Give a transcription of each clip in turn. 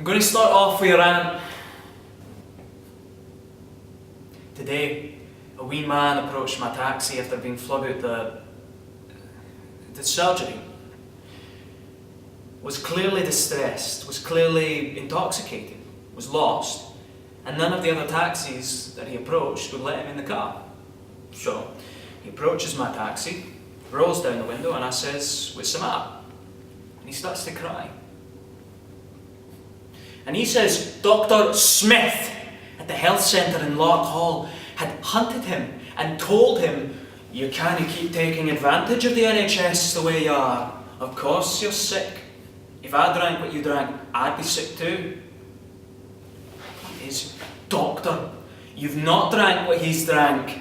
I'm going to start off with a rant. Today, a wee man approached my taxi after being flung out the surgery. Was clearly distressed, was clearly intoxicated, was lost, and none of the other taxis that he approached would let him in the car. So, he approaches my taxi, rolls down the window, and I says, "What's the matter?" And he starts to cry. And he says Dr. Smith at the health centre in Lark Hall had hunted him and told him, "You can't keep taking advantage of the NHS the way you are. Of course you're sick. If I drank what you drank, I'd be sick too." He is, "Doctor, you've not drank what he's drank.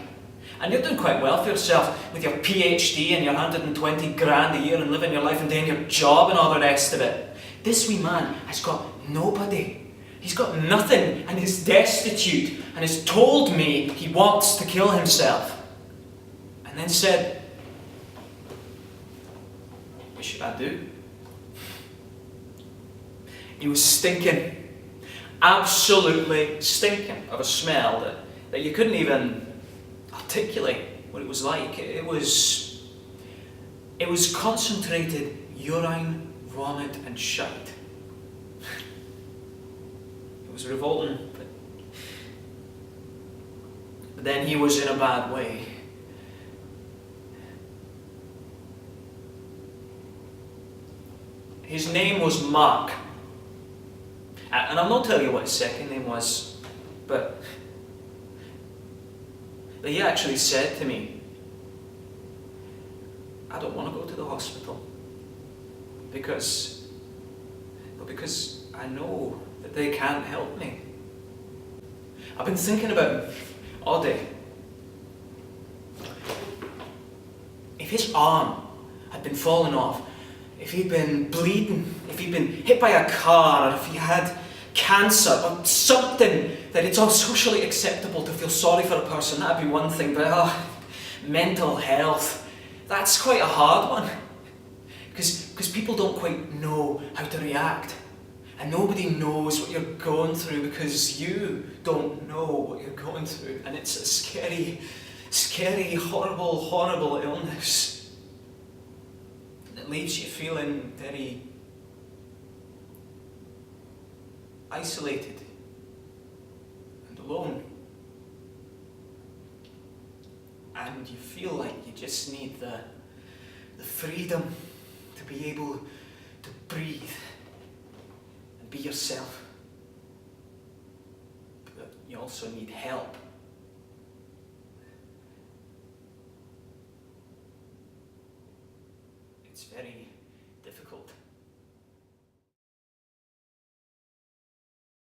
And you're doing quite well for yourself with your PhD and your 120 grand a year and living your life and doing your job and all the rest of it. This wee man has got nobody. He's got nothing and is destitute and has told me he wants to kill himself." And then said, "What should I do?" He was stinking. Absolutely stinking of a smell that you couldn't even articulate what it was like. It was concentrated urine, vomit and shite. It was revolting, but then he was in a bad way. His name was Mark. And I'll not tell you what his second name was, but he actually said to me, "I don't want to go to the hospital because I know that they can't help me. I've been thinking about him all day. If his arm had been falling off, if he'd been bleeding, if he'd been hit by a car, or if he had cancer or something that it's all socially acceptable to feel sorry for a person, that'd be one thing, but mental health, that's quite a hard one. Because people don't quite know how to react. And nobody knows what you're going through because you don't know what you're going through. And it's a scary, scary, horrible, horrible illness. It leaves you feeling very isolated and alone. And you feel like you just need the freedom to be able to breathe and be yourself. But you also need help. It's very